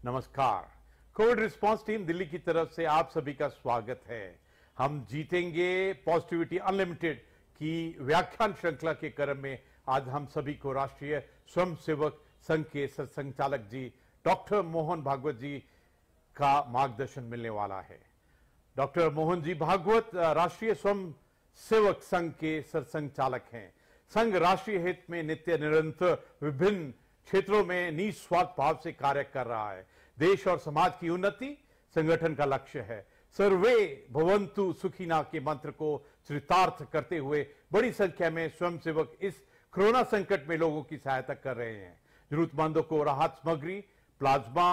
नमस्कार। Covid response team Delhi की तरफ से आप सभी का स्वागत है। हम जीतेंगे पॉजिटिविटी अनलिमिटेड की व्याख्यान श्रृंखला के क्रम में आज हम सभी को राष्ट्रीय स्वयंसेवक संघ के संचालक जी डॉक्टर मोहन भागवत जी का मार्गदर्शन मिलने वाला है। डॉक्टर मोहन जी भागवत राष्ट्रीय स्वयंसेवक संघ के सरसंघचालक हैं। संघ राष्ट्रीय हित में नित्य निरंतर विभिन्न क्षेत्रों में निस्वार्थ भाव से कार्य कर रहा है। देश और समाज की उन्नति संगठन का लक्ष्य है। सर्वे भवन्तु सुखिना के मंत्र को चरितार्थ करते हुए बड़ी संख्या में स्वयंसेवक इस कोरोना संकट में लोगों की सहायता कर रहे हैं। जरूरतमंदों को राहत सामग्री, प्लाज्मा,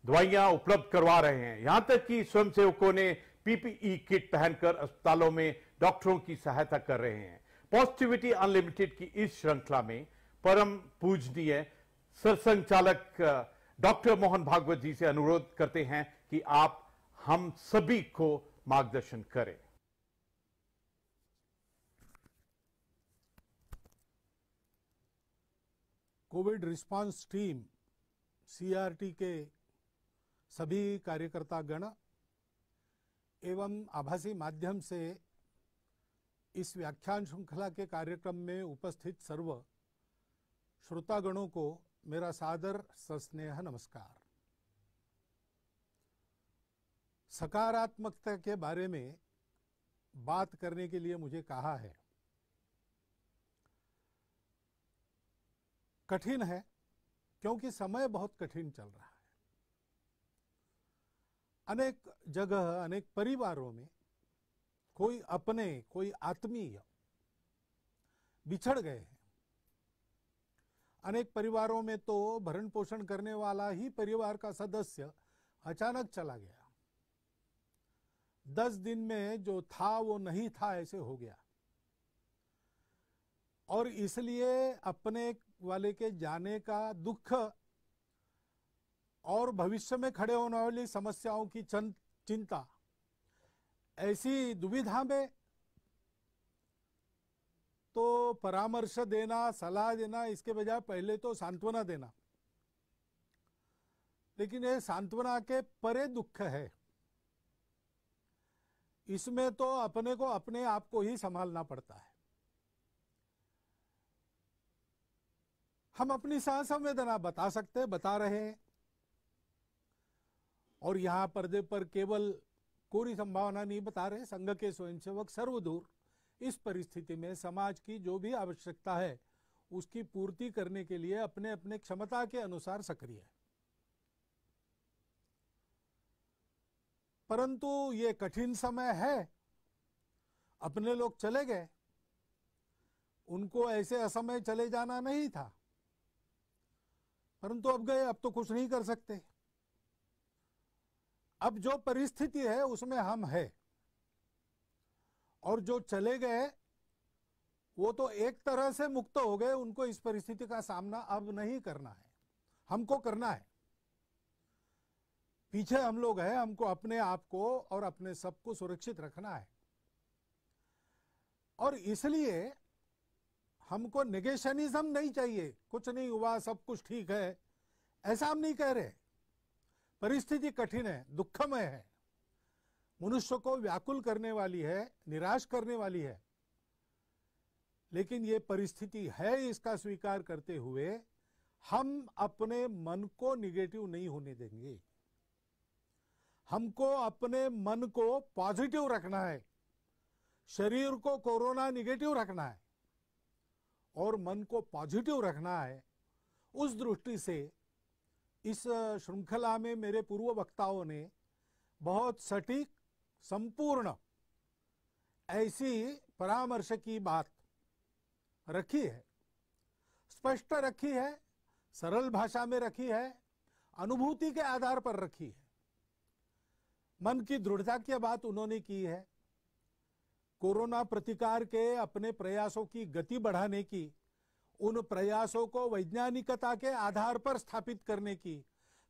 दवाइयां उपलब्ध करवा रहे हैं। यहां तक कि स्वयंसेवकों ने पीपीई किट पहनकर अस्पतालों में डॉक्टरों की सहायता कर रहे हैं। पॉजिटिविटी अनलिमिटेड की इस श्रृंखला में परम पूजनीय सरसंघचालक डॉक्टर मोहन भागवत जी से अनुरोध करते हैं कि आप हम सभी को मार्गदर्शन करें। कोविड रिस्पांस टीम सीआरटी के सभी कार्यकर्ता गण एवं आभासी माध्यम से इस व्याख्यान श्रृंखला के कार्यक्रम में उपस्थित सर्व श्रोतागणों को मेरा सादर सस्नेह नमस्कार। सकारात्मकता के बारे में बात करने के लिए मुझे कहा है। कठिन है क्योंकि समय बहुत कठिन चल रहा है। अनेक जगह, अनेक परिवारों में कोई अपने, कोई आत्मीय बिछड़ गए हैं। अनेक परिवारों में तो भरण पोषण करने वाला ही परिवार का सदस्य अचानक चला गया। 10 दिन में जो था वो नहीं था, ऐसे हो गया। और इसलिए अपने वाले के जाने का दुख और भविष्य में खड़े होने वाली समस्याओं की चिंता, ऐसी दुविधा में तो परामर्श देना, सलाह देना, इसके बजाय पहले तो सांत्वना देना। लेकिन ये सांत्वना के परे दुख है। इसमें तो अपने को अपने आप को ही संभालना पड़ता है। हम अपनी संवेदना बता सकते, बता रहे हैं। और यहां पर्दे पर केवल कोरी संभावना नहीं बता रहे। संघ के स्वयंसेवक सर्वदूर इस परिस्थिति में समाज की जो भी आवश्यकता है उसकी पूर्ति करने के लिए अपने अपने क्षमता के अनुसार सक्रिय है। परंतु ये कठिन समय है। अपने लोग चले गए, उनको ऐसे असमय चले जाना नहीं था, परंतु अब गए, अब तो कुछ नहीं कर सकते। अब जो परिस्थिति है उसमें हम हैं। और जो चले गए वो तो एक तरह से मुक्त हो गए। उनको इस परिस्थिति का सामना अब नहीं करना है, हमको करना है। पीछे हम लोग हैं, हमको अपने आप को और अपने सबको सुरक्षित रखना है। और इसलिए हमको नेगेशनिज्म नहीं चाहिए। कुछ नहीं हुआ, सब कुछ ठीक है, ऐसा हम नहीं कह रहे। परिस्थिति कठिन है, दुखमय है, मनुष्य को व्याकुल करने वाली है, निराश करने वाली है। लेकिन ये परिस्थिति है, इसका स्वीकार करते हुए हम अपने मन को निगेटिव नहीं होने देंगे। हमको अपने मन को पॉजिटिव रखना है। शरीर को कोरोना निगेटिव रखना है और मन को पॉजिटिव रखना है। उस दृष्टि से इस श्रृंखला में मेरे पूर्व वक्ताओं ने बहुत सटीक, संपूर्ण ऐसी परामर्श की बात रखी है, स्पष्ट रखी है, सरल भाषा में रखी है, अनुभूति के आधार पर रखी है। मन की दृढ़ता की बात उन्होंने की है। कोरोना प्रतिकार के अपने प्रयासों की गति बढ़ाने की, उन प्रयासों को वैज्ञानिकता के आधार पर स्थापित करने की,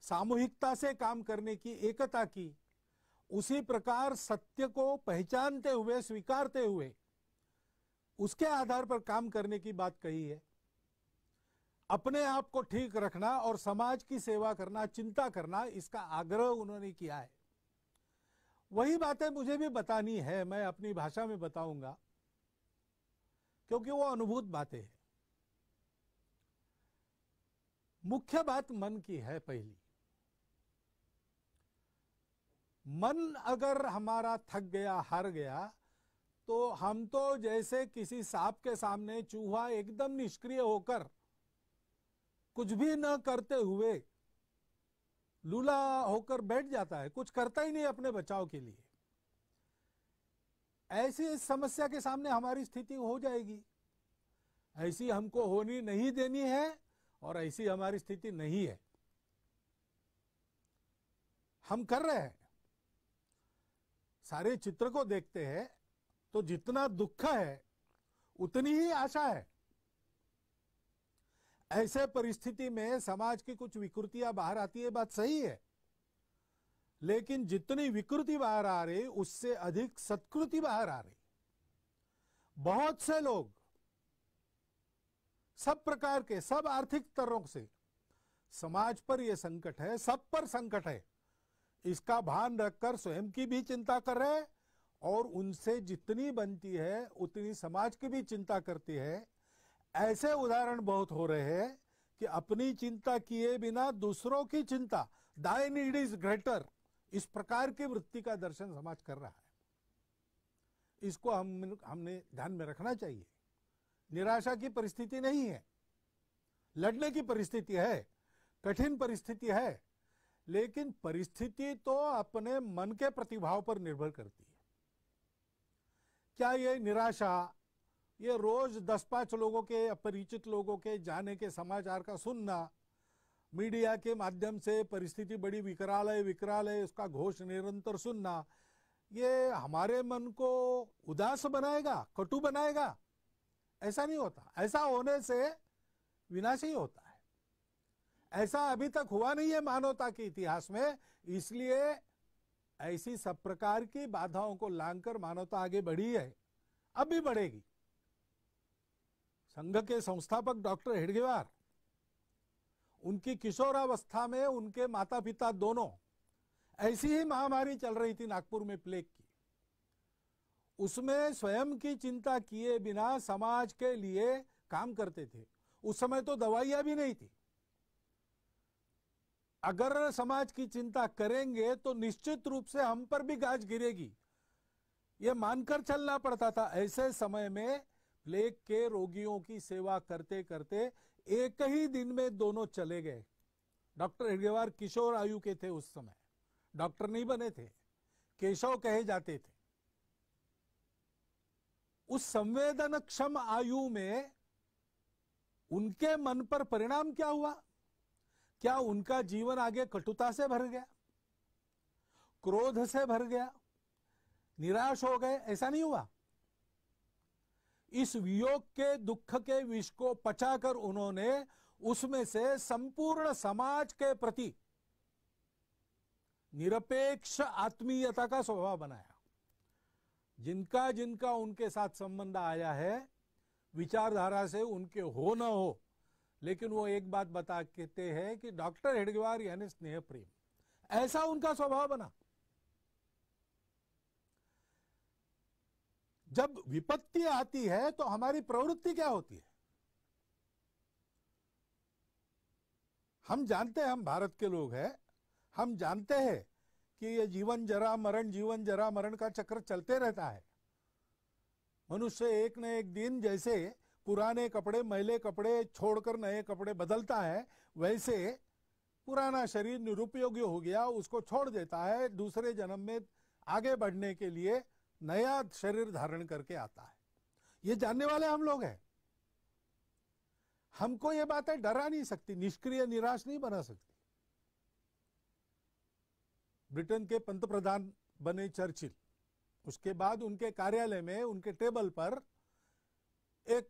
सामूहिकता से काम करने की, एकता की, उसी प्रकार सत्य को पहचानते हुए, स्वीकारते हुए उसके आधार पर काम करने की बात कही है। अपने आप को ठीक रखना और समाज की सेवा करना, चिंता करना, इसका आग्रह उन्होंने किया है। वही बातें मुझे भी बतानी है, मैं अपनी भाषा में बताऊंगा, क्योंकि वो अनुभूत बातें हैं। मुख्य बात मन की है। पहली, मन अगर हमारा थक गया, हार गया, तो हम तो जैसे किसी सांप के सामने चूहा एकदम निष्क्रिय होकर कुछ भी न करते हुए लूला होकर बैठ जाता है, कुछ करता ही नहीं अपने बचाव के लिए। ऐसी समस्या के सामने हमारी स्थिति हो जाएगी। ऐसी हमको होनी नहीं देनी है और ऐसी हमारी स्थिति नहीं है। हम कर रहे हैं, सारे चित्र को देखते हैं तो जितना दुख है उतनी ही आशा है। ऐसे परिस्थिति में समाज की कुछ विकृतियां बाहर आती है, बात सही है, लेकिन जितनी विकृति बाहर आ रही उससे अधिक सत्कृति बाहर आ रही। बहुत से लोग सब प्रकार के, सब आर्थिक स्तरों से, समाज पर यह संकट है, सब पर संकट है, इसका भान रखकर स्वयं की भी चिंता कर रहे हैं और उनसे जितनी बनती है उतनी समाज की भी चिंता करती है। ऐसे उदाहरण बहुत हो रहे हैं कि अपनी चिंता किए बिना दूसरों की चिंता, दाई नीड इज ग्रेटर, इस प्रकार की वृत्ति का दर्शन समाज कर रहा है। इसको हमने ध्यान में रखना चाहिए। निराशा की परिस्थिति नहीं है, लड़ने की परिस्थिति है, कठिन परिस्थिति है, लेकिन परिस्थिति तो अपने मन के प्रतिभाव पर निर्भर करती है। क्या ये निराशा, ये रोज 10-5 लोगों के, अपरिचित लोगों के जाने के समाचार का सुनना, मीडिया के माध्यम से परिस्थिति बड़ी विकराल है उसका घोष निरंतर सुनना, ये हमारे मन को उदास बनाएगा, कटु बनाएगा? ऐसा नहीं होता। ऐसा होने से विनाश ही होता है। ऐसा अभी तक हुआ नहीं है मानवता के इतिहास में, इसलिए ऐसी सब प्रकार की बाधाओं को लांघकर मानवता आगे बढ़ी है, अब भी बढ़ेगी। संघ के संस्थापक डॉक्टर हेडगेवार, उनकी किशोरावस्था में उनके माता पिता दोनों, ऐसी ही महामारी चल रही थी नागपुर में, प्लेग की। उसमें स्वयं की चिंता किए बिना समाज के लिए काम करते थे। उस समय तो दवाइयां भी नहीं थी। अगर समाज की चिंता करेंगे तो निश्चित रूप से हम पर भी गाज गिरेगी, ये मानकर चलना पड़ता था। ऐसे समय में प्लेग के रोगियों की सेवा करते करते एक ही दिन में दोनों चले गए। डॉक्टर हेडगेवार किशोर आयु के थे, उस समय डॉक्टर नहीं बने थे, केशव कहे जाते थे। उस संवेदनक्षम आयु में उनके मन पर परिणाम क्या हुआ? क्या उनका जीवन आगे कटुता से भर गया, क्रोध से भर गया, निराश हो गए? ऐसा नहीं हुआ। इस वियोग के, दुख के विष को पचाकर उन्होंने उसमें से संपूर्ण समाज के प्रति निरपेक्ष आत्मीयता का स्वभाव बनाया। जिनका जिनका उनके साथ संबंध आया है, विचारधारा से उनके हो न हो, लेकिन वो एक बात बता कहते हैं कि डॉक्टर हेडगेवार यानी स्नेह प्रेम, ऐसा उनका स्वभाव बना। जब विपत्ति आती है तो हमारी प्रवृत्ति क्या होती है? हम जानते हैं, हम भारत के लोग हैं, हम जानते हैं कि ये जीवन जरा मरण का चक्र चलते रहता है। मनुष्य एक न एक दिन जैसे पुराने कपड़े, मैले कपड़े छोड़कर नए कपड़े बदलता है, वैसे पुराना शरीर निरुपयोगी हो गया, उसको छोड़ देता है, दूसरे जन्म में आगे बढ़ने के लिए नया शरीर धारण करके आता है। ये जानने वाले हम लोग हैं। हमको ये बातें डरा नहीं सकती, निष्क्रिय निराश नहीं बना सकती। ब्रिटेन के पंतप्रधान बने चर्चिल, उसके बाद उनके कार्यालय में, उनके टेबल पर एक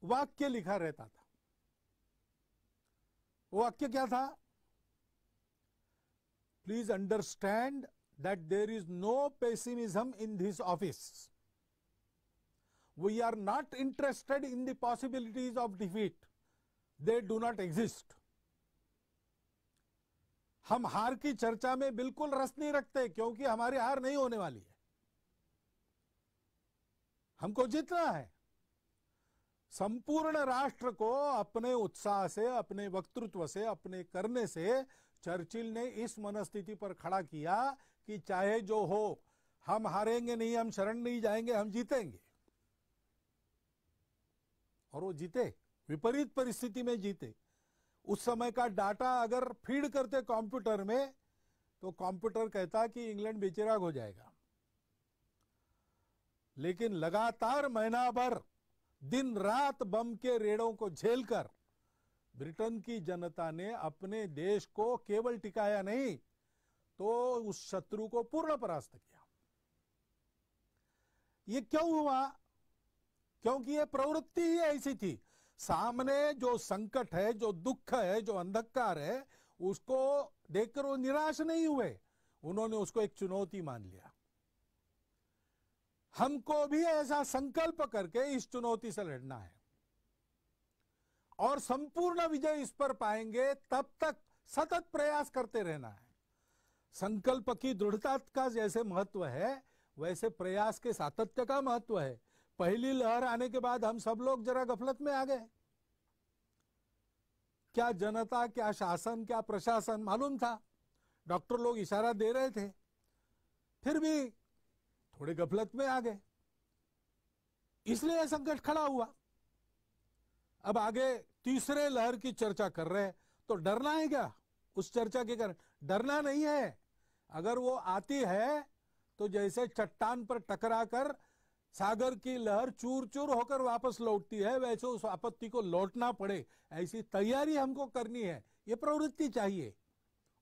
वाक्य लिखा रहता था। वो वाक्य क्या था? Please understand that there is no pessimism in this office. We are not interested in the possibilities of defeat. They do not exist. हम हार की चर्चा में बिल्कुल रस नहीं रखते, क्योंकि हमारी हार नहीं होने वाली है। हमको जीतना है। संपूर्ण राष्ट्र को अपने उत्साह से, अपने वक्तृत्व से, अपने करने से चर्चिल ने इस मनस्थिति पर खड़ा किया कि चाहे जो हो, हम हारेंगे नहीं, हम शरण नहीं जाएंगे, हम जीतेंगे। और वो जीते, विपरीत परिस्थिति में जीते। उस समय का डाटा अगर फीड करते कंप्यूटर में, तो कंप्यूटर कहता कि इंग्लैंड बेचिराग हो जाएगा। लेकिन लगातार महीना भर दिन रात बम के रेड़ों को झेलकर ब्रिटेन की जनता ने अपने देश को केवल टिकाया नहीं, तो उस शत्रु को पूर्ण परास्त किया। ये क्यों हुआ? क्योंकि ये प्रवृत्ति ही ऐसी थी। सामने जो संकट है, जो दुख है, जो अंधकार है, उसको देखकर वो निराश नहीं हुए, उन्होंने उसको एक चुनौती मान लिया। हमको भी ऐसा संकल्प करके इस चुनौती से लड़ना है और संपूर्ण विजय इस पर पाएंगे, तब तक सतत प्रयास करते रहना है। संकल्प की दृढ़ता का जैसे महत्व है, वैसे प्रयास के सातत्य का महत्व है। पहली लहर आने के बाद हम सब लोग जरा गफलत में आ गए। क्या जनता, क्या शासन, क्या प्रशासन मालूम था? डॉक्टर लोग इशारा दे रहे थे, फिर भी थोड़े गफलत में आ गए, इसलिए संकट खड़ा हुआ। अब आगे तीसरे लहर की चर्चा कर रहे हैं, तो डरना है क्या उस चर्चा के कारण? डरना नहीं है। अगर वो आती है तो जैसे चट्टान पर टकराकर सागर की लहर चूर चूर होकर वापस लौटती है, वैसे उस आपत्ति को लौटना पड़े, ऐसी तैयारी हमको करनी है। ये प्रवृत्ति चाहिए,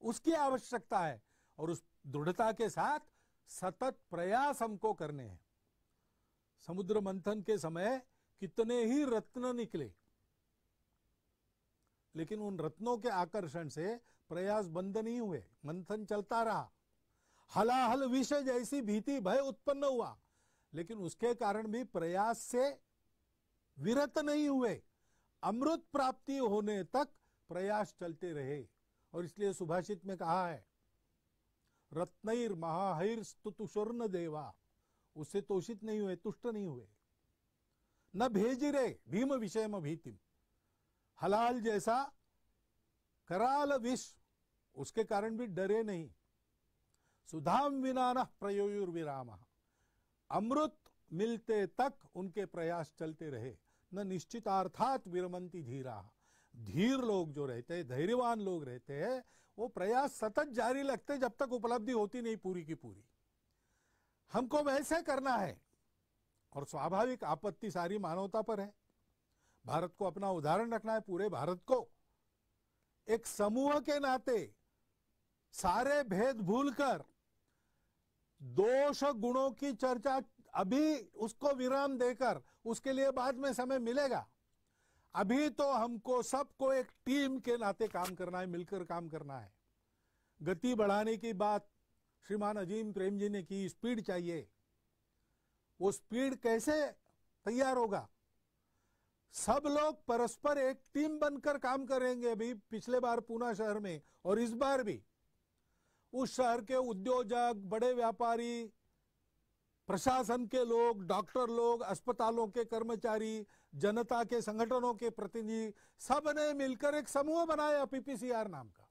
उसकी आवश्यकता है, और उस दृढ़ता के साथ सतत प्रयास हमको करने हैं। समुद्र मंथन के समय कितने ही रत्न निकले, लेकिन उन रत्नों के आकर्षण से प्रयास बंद नहीं हुए, मंथन चलता रहा। हलाहल विष जैसी भीति भय उत्पन्न हुआ, लेकिन उसके कारण भी प्रयास से विरत नहीं हुए। अमृत प्राप्ति होने तक प्रयास चलते रहे। और इसलिए सुभाषित में कहा है, रत्नैर महाहैर स्तुतुषुर्न देवा, उससे तोषित नहीं हुए, तुष्ट नहीं हुए। न भेजिरे भीम विषयम भीतिम, हलाल जैसा कराल विष, उसके कारण भी डरे नहीं। सुधाम विना न प्रयोयुर्विराम, अमृत मिलते तक उनके प्रयास चलते रहे। न निश्चितार्थात विरमंती धीरा, धीर लोग जो रहते हैं, धैर्यवान लोग रहते हैं, वो प्रयास सतत जारी रखते जब तक उपलब्धि होती नहीं पूरी की पूरी। हमको वैसे करना है, और स्वाभाविक आपत्ति सारी मानवता पर है। भारत को अपना उदाहरण रखना है, पूरे भारत को एक समूह के नाते सारे भेद भूलकर दोष गुणों की चर्चा अभी उसको विराम देकर, उसके लिए बाद में समय मिलेगा। अभी तो हमको सबको एक टीम के नाते काम करना है, मिलकर काम करना है। गति बढ़ाने की बात श्रीमान अजीम प्रेम जी ने की, स्पीड चाहिए। वो स्पीड कैसे तैयार होगा? सब लोग परस्पर एक टीम बनकर काम करेंगे। अभी पिछले बार पूना शहर में और इस बार भी उस शहर के उद्योजक, बड़े व्यापारी, प्रशासन के लोग, डॉक्टर लोग, अस्पतालों के कर्मचारी, जनता के संगठनों के प्रतिनिधि, सब ने मिलकर एक समूह बनाया पीपीसीआर नाम का,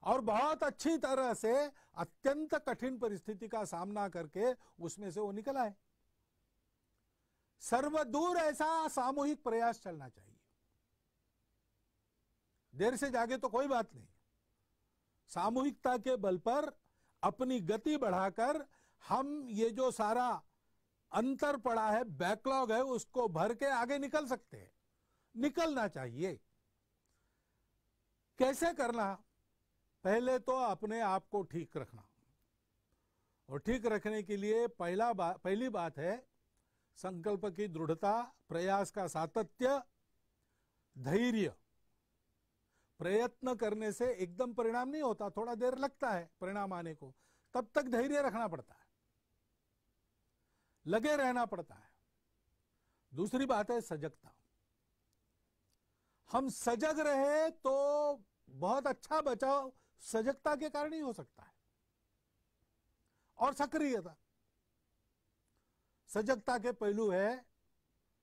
और बहुत अच्छी तरह से अत्यंत कठिन परिस्थिति का सामना करके उसमें से वो निकला है। सर्वदूर ऐसा सामूहिक प्रयास चलना चाहिए। देर से जागे तो कोई बात नहीं, सामूहिकता के बल पर अपनी गति बढ़ाकर हम ये जो सारा अंतर पड़ा है, बैकलॉग है, उसको भर के आगे निकल सकते हैं। निकलना चाहिए। कैसे करना? पहले तो अपने आप को ठीक रखना, और ठीक रखने के लिए पहली बात है संकल्प की दृढ़ता, प्रयास का सातत्य, धैर्य। प्रयत्न करने से एकदम परिणाम नहीं होता, थोड़ा देर लगता है परिणाम आने को, तब तक धैर्य रखना पड़ता है, लगे रहना पड़ता है। दूसरी बात है सजगता। हम सजग रहे तो बहुत अच्छा बचाव सजगता के कारण ही हो सकता है। और सक्रियता, सजगता के पहलू है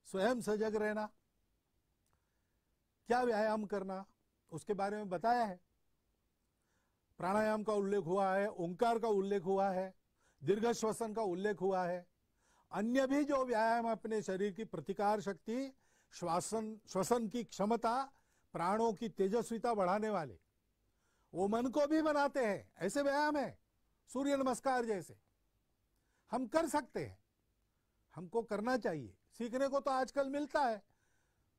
स्वयं सजग रहना, क्या व्यायाम करना, उसके बारे में बताया है। प्राणायाम का उल्लेख हुआ है, ओंकार का उल्लेख हुआ है, दीर्घ श्वसन का उल्लेख हुआ है। अन्य भी जो व्यायाम अपने शरीर की प्रतिकार शक्ति, श्वसन की क्षमता, प्राणों की तेजस्विता बढ़ाने वाले, वो मन को भी बनाते हैं। ऐसे व्यायाम है सूर्य नमस्कार जैसे, हम कर सकते हैं, हमको करना चाहिए। सीखने को तो आजकल मिलता है,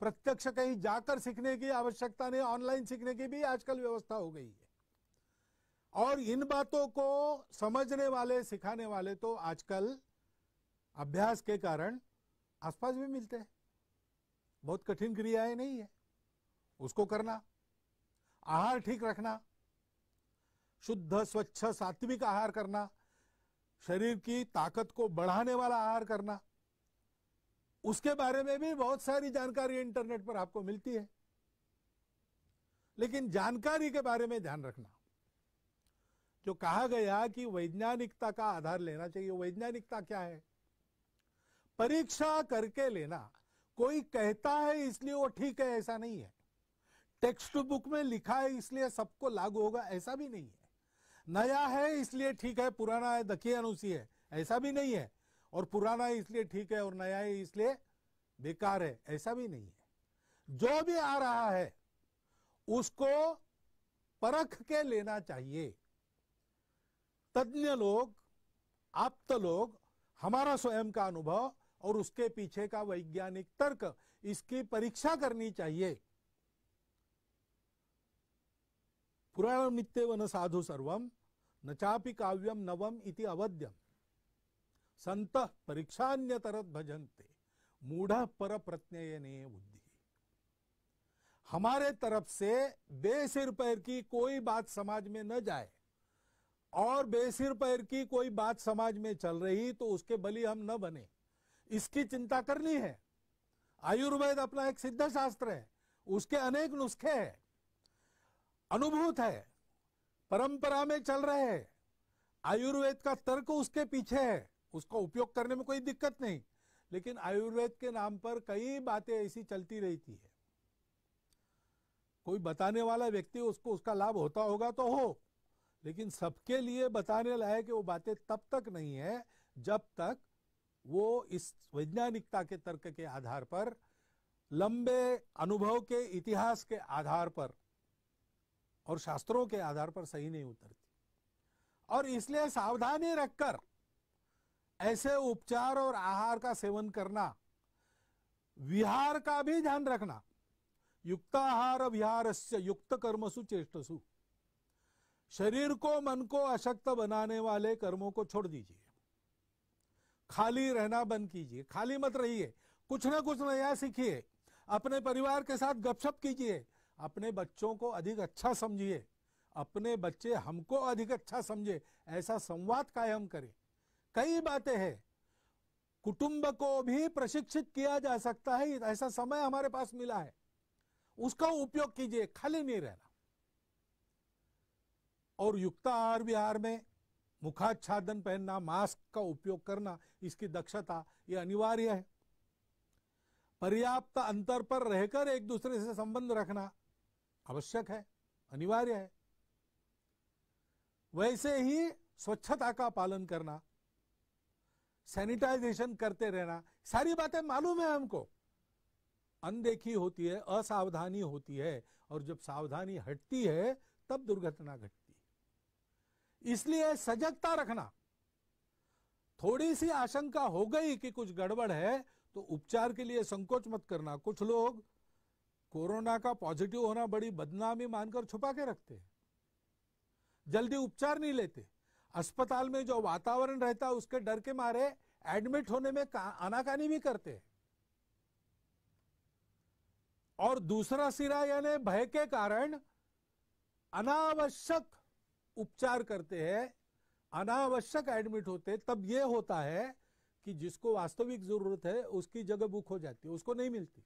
प्रत्यक्ष कहीं जाकर सीखने की आवश्यकता नहीं, ऑनलाइन सीखने की भी आजकल व्यवस्था हो गई है। और इन बातों को समझने वाले, सिखाने वाले तो आजकल अभ्यास के कारण आसपास भी मिलते हैं। बहुत कठिन क्रियाएं नहीं है उसको करना। आहार ठीक रखना, शुद्ध स्वच्छ सात्विक आहार करना, शरीर की ताकत को बढ़ाने वाला आहार करना, उसके बारे में भी बहुत सारी जानकारी इंटरनेट पर आपको मिलती है। लेकिन जानकारी के बारे में ध्यान रखना। जो कहा गया कि वैज्ञानिकता का आधार लेना चाहिए, वैज्ञानिकता क्या है? परीक्षा करके लेना। कोई कहता है इसलिए वो ठीक है, ऐसा नहीं है। टेक्स्ट बुक में लिखा है इसलिए सबको लागू होगा, ऐसा भी नहीं है। नया है इसलिए ठीक है, पुराना है दकियानुसी है, ऐसा भी नहीं है। और पुराना है इसलिए ठीक है और नया है इसलिए बेकार है, ऐसा भी नहीं है। जो भी आ रहा है उसको परख के लेना चाहिए। तज्ञ लोग, आप्त लोग, हमारा स्वयं का अनुभव और उसके पीछे का वैज्ञानिक तर्क, इसकी परीक्षा करनी चाहिए। पुराणं नित्यं न साधु सर्वं न चापि काव्यम नवम इति अवद्यम संतः परीक्षान्यतरत भजन्ते मूढ़ पर प्रत्ययने बुद्धि। हमारे तरफ से बेसिर पैर की कोई बात समाज में न जाए, और बेसिर पैर की कोई बात समाज में चल रही तो उसके बलि हम न बने, इसकी चिंता करनी है। आयुर्वेद अपना एक सिद्ध शास्त्र है, उसके अनेक नुस्खे हैं, अनुभूत है, परंपरा में चल रहे हैं। आयुर्वेद का तर्क उसके पीछे है, उसका उपयोग करने में कोई दिक्कत नहीं। लेकिन आयुर्वेद के नाम पर कई बातें ऐसी चलती रहती है। कोई बताने वाला व्यक्ति, उसको उसका लाभ होता होगा तो हो, लेकिन सबके लिए बताने लायक वो बातें तब तक नहीं है जब तक वो इस वैज्ञानिकता के तर्क के आधार पर, लंबे अनुभव के इतिहास के आधार पर और शास्त्रों के आधार पर सही नहीं उतरती। और इसलिए सावधानी रखकर ऐसे उपचार और आहार का सेवन करना, विहार का भी ध्यान रखना। युक्ताहार विहारस्य युक्त कर्मसु चेष्टसु। शरीर को, मन को अशक्त बनाने वाले कर्मों को छोड़ दीजिए, खाली रहना बंद कीजिए, खाली मत रहिए, कुछ ना कुछ नया सीखिए, अपने परिवार के साथ गपशप कीजिए, अपने बच्चों को अधिक अच्छा समझिए, अपने बच्चे हमको अधिक अच्छा समझे, ऐसा संवाद कायम करें। कई बातें हैं, कुटुंब को भी प्रशिक्षित किया जा सकता है, ऐसा समय हमारे पास मिला है, उसका उपयोग कीजिए, खाली नहीं रहना। और युक्ताहार विहार में मुखाच्छादन पहनना, मास्क का उपयोग करना, इसकी दक्षता ये अनिवार्य है। पर्याप्त अंतर पर रहकर एक दूसरे से संबंध रखना आवश्यक है, अनिवार्य है। वैसे ही स्वच्छता का पालन करना, सैनिटाइजेशन करते रहना, सारी बातें मालूम है हमको। अनदेखी होती है, असावधानी होती है, और जब सावधानी हटती है तब दुर्घटना घटती है। इसलिए सजगता रखना। थोड़ी सी आशंका हो गई कि कुछ गड़बड़ है तो उपचार के लिए संकोच मत करना। कुछ लोग कोरोना का पॉजिटिव होना बड़ी बदनामी मानकर छुपा के रखते हैं, जल्दी उपचार नहीं लेते। अस्पताल में जो वातावरण रहता है उसके डर के मारे एडमिट होने में आनाकानी भी करते हैं। और दूसरा सिरा यानी भय के कारण अनावश्यक उपचार करते हैं, अनावश्यक एडमिट होते। तब यह होता है कि जिसको वास्तविक जरूरत है उसकी जगह बुक हो जाती है, उसको नहीं मिलती।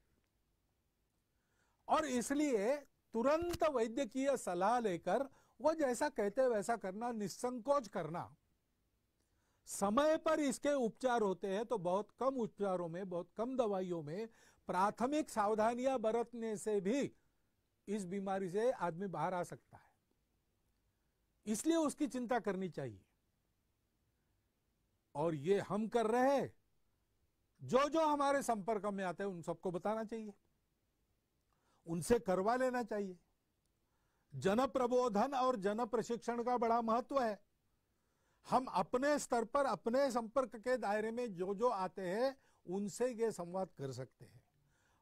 और इसलिए तुरंत वैद्यकीय सलाह लेकर वो जैसा कहते वैसा करना, निसंकोच करना। समय पर इसके उपचार होते हैं तो बहुत कम उपचारों में, बहुत कम दवाइयों में प्राथमिक सावधानियां बरतने से भी इस बीमारी से आदमी बाहर आ सकता है। इसलिए उसकी चिंता करनी चाहिए और ये हम कर रहे हैं। जो जो हमारे संपर्क में आते हैं उन सबको बताना चाहिए, उनसे करवा लेना चाहिए। जन प्रबोधन और जन प्रशिक्षण का बड़ा महत्व है। हम अपने स्तर पर अपने संपर्क के दायरे में जो जो आते हैं उनसे ये संवाद कर सकते हैं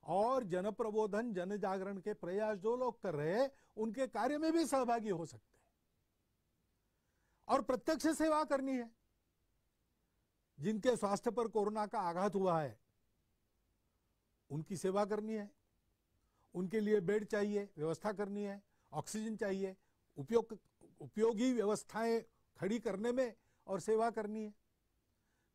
और जन प्रबोधन जन जागरण के प्रयास जो लोग कर रहे हैं उनके कार्य में भी सहभागी हो सकते हैं और प्रत्यक्ष सेवा करनी है। जिनके स्वास्थ्य पर कोरोना का आघात हुआ है उनकी सेवा करनी है, उनके लिए बेड चाहिए, व्यवस्था करनी है, ऑक्सीजन चाहिए, उपयोगी व्यवस्थाएं खड़ी करने में और सेवा करनी है।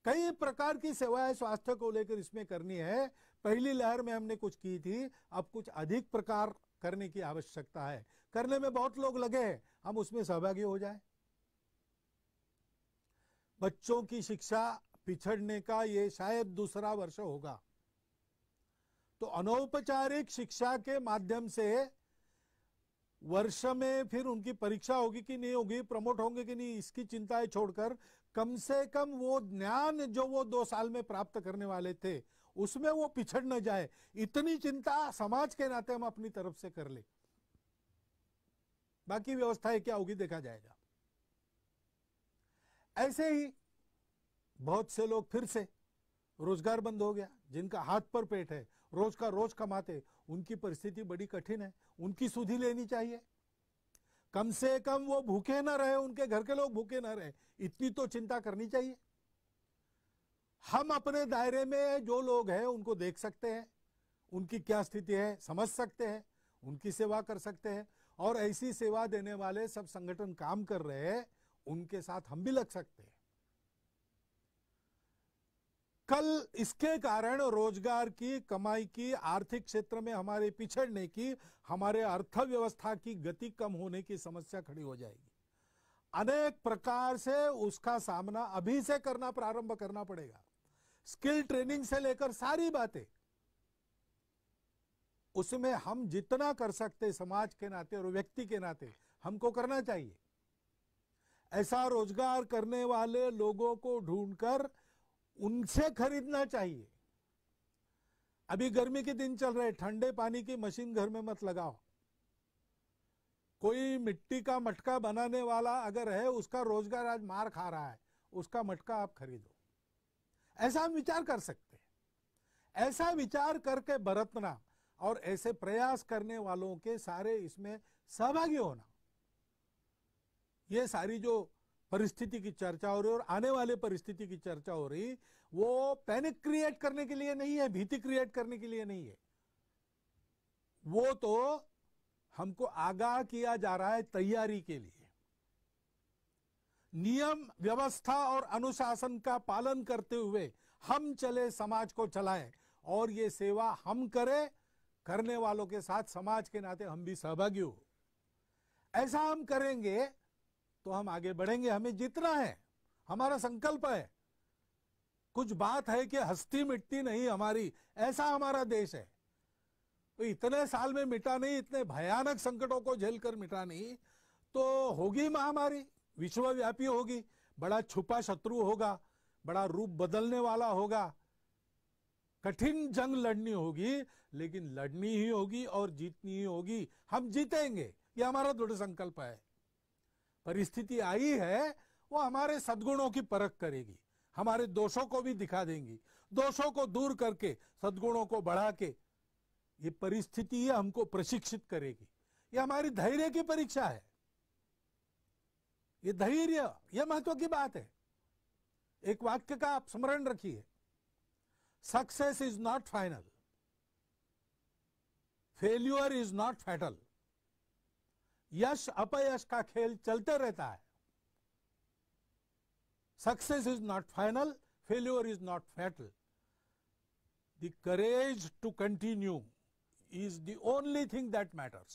कई प्रकार की सेवाएं स्वास्थ्य को लेकर इसमें करनी है। पहली लहर में हमने कुछ की थी, अब कुछ अधिक प्रकार करने की आवश्यकता है। करने में बहुत लोग लगे हैं, हम उसमें सहभागी हो जाएं। बच्चों की शिक्षा पिछड़ने का ये शायद दूसरा वर्ष होगा, तो अनौपचारिक शिक्षा के माध्यम से वर्ष में फिर उनकी परीक्षा होगी कि नहीं होगी, प्रमोट होंगे कि नहीं, इसकी चिंताएं छोड़कर कम से कम वो ज्ञान जो वो 2 साल में प्राप्त करने वाले थे उसमें वो पिछड़ न जाए, इतनी चिंता समाज के नाते हम अपनी तरफ से कर ले। बाकी व्यवस्थाएं क्या होगी देखा जाएगा। ऐसे ही बहुत से लोग फिर से रोजगार बंद हो गया, जिनका हाथ पर पेट है, रोज का रोज कमाते, उनकी परिस्थिति बड़ी कठिन है, उनकी सुधि लेनी चाहिए। कम से कम वो भूखे न रहे, उनके घर के लोग भूखे न रहे, इतनी तो चिंता करनी चाहिए। हम अपने दायरे में जो लोग हैं उनको देख सकते हैं, उनकी क्या स्थिति है समझ सकते हैं, उनकी सेवा कर सकते हैं और ऐसी सेवा देने वाले सब संगठन काम कर रहे हैं, उनके साथ हम भी लग सकते हैं। कल इसके कारण रोजगार की, कमाई की, आर्थिक क्षेत्र में हमारे पिछड़ने की, हमारे अर्थव्यवस्था की गति कम होने की समस्या खड़ी हो जाएगी। अनेक प्रकार से उसका सामना अभी से करना प्रारंभ करना पड़ेगा। स्किल ट्रेनिंग से लेकर सारी बातें, उसमें हम जितना कर सकते समाज के नाते और व्यक्ति के नाते हमको करना चाहिए। ऐसा रोजगार करने वाले लोगों को ढूंढकर उनसे खरीदना चाहिए। अभी गर्मी के दिन चल रहे, ठंडे पानी की मशीन घर में मत लगाओ। कोई मिट्टी का मटका बनाने वाला अगर है, उसका रोजगार आज मार खा रहा है, उसका मटका आप खरीदो। ऐसा हम विचार कर सकते हैं। ऐसा विचार करके बरतना और ऐसे प्रयास करने वालों के सारे इसमें सहभागी होना, ये सारी जो परिस्थिति की चर्चा हो रही और आने वाले परिस्थिति की चर्चा हो रही, वो पैनिक क्रिएट करने के लिए नहीं है, भीति क्रिएट करने के लिए नहीं है। वो तो हमको आगाह किया जा रहा है तैयारी के लिए। नियम, व्यवस्था और अनुशासन का पालन करते हुए हम चले, समाज को चलाएं और ये सेवा हम करें। करने वालों के साथ समाज के नाते हम भी सहभागी हो। ऐसा हम करेंगे तो हम आगे बढ़ेंगे। हमें जितना है, हमारा संकल्प है। कुछ बात है कि हस्ती मिटती नहीं हमारी, ऐसा हमारा देश है। तो इतने साल में मिटा नहीं, इतने भयानक संकटों को झेलकर मिटा नहीं, तो होगी महामारी, विश्वव्यापी होगी, बड़ा छुपा शत्रु होगा, बड़ा रूप बदलने वाला होगा, कठिन जंग लड़नी होगी, लेकिन लड़नी ही होगी और जीतनी ही होगी। हम जीतेंगे, ये हमारा दृढ़ संकल्प है। परिस्थिति आई है, वो हमारे सद्गुणों की परख करेगी, हमारे दोषों को भी दिखा देंगी। दोषों को दूर करके सद्गुणों को बढ़ा के ये परिस्थिति हमको प्रशिक्षित करेगी। ये हमारी धैर्य की परीक्षा है। ये धैर्य, ये महत्व की बात है। एक वाक्य का आप स्मरण रखिए, success is not final, failure is not fatal. यश अपयश का खेल चलते रहता है। Success is not final, failure is not fatal. The courage to continue, is the only thing that matters.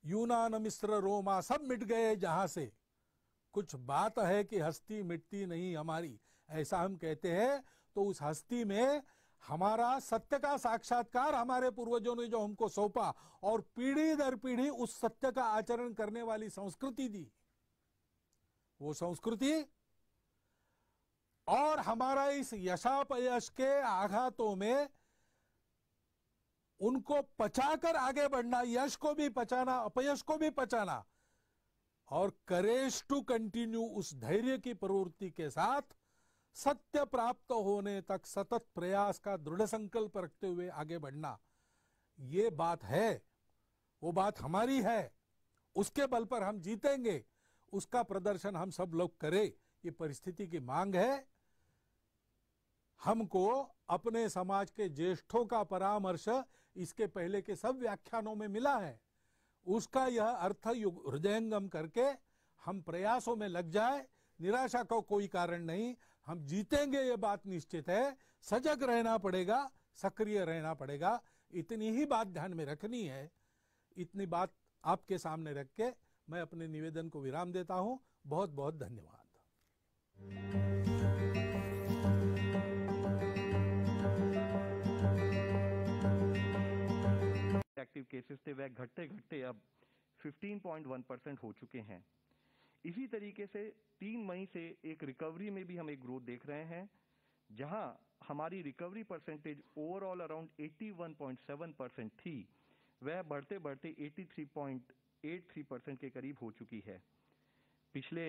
यूनान मिस्र रोमा सब मिट गए जहां से, कुछ बात है कि हस्ती मिटती नहीं हमारी, ऐसा हम कहते हैं। तो उस हस्ती में हमारा सत्य का साक्षात्कार हमारे पूर्वजों ने जो हमको सौंपा और पीढ़ी दर पीढ़ी उस सत्य का आचरण करने वाली संस्कृति दी, वो संस्कृति और हमारा इस यशापयश के आघातों में उनको पचाकर आगे बढ़ना, यश को भी पचाना, अपयश को भी पचाना, और करेज टू कंटिन्यू, उस धैर्य की प्रवृत्ति के साथ सत्य प्राप्त होने तक सतत प्रयास का दृढ़ संकल्प रखते हुए आगे बढ़ना, ये बात है, वो बात हमारी है। उसके बल पर हम जीतेंगे, उसका प्रदर्शन हम सब लोग करें, ये परिस्थिति की मांग है। हमको अपने समाज के ज्येष्ठों का परामर्श इसके पहले के सब व्याख्यानों में मिला है, उसका यह अर्थ हृदयंगम करके हम प्रयासों में लग जाए। निराशा का कोई कारण नहीं, हम जीतेंगे, ये बात निश्चित है। सजग रहना पड़ेगा, सक्रिय रहना पड़ेगा, इतनी ही बात ध्यान में रखनी है। इतनी बात आपके सामने रख के मैं अपने निवेदन को विराम देता हूं। बहुत बहुत धन्यवाद। एक्टिव केसेस थे वह घटते घटते अब 15.1% हो चुके हैं। इसी तरीके से 3 मई से एक रिकवरी में भी हम एक ग्रोथ देख रहे हैं, जहां हमारी रिकवरी परसेंटेज ओवरऑल अराउंड 81.7% थी, वह बढ़ते बढ़ते 83.83% के करीब हो चुकी है। पिछले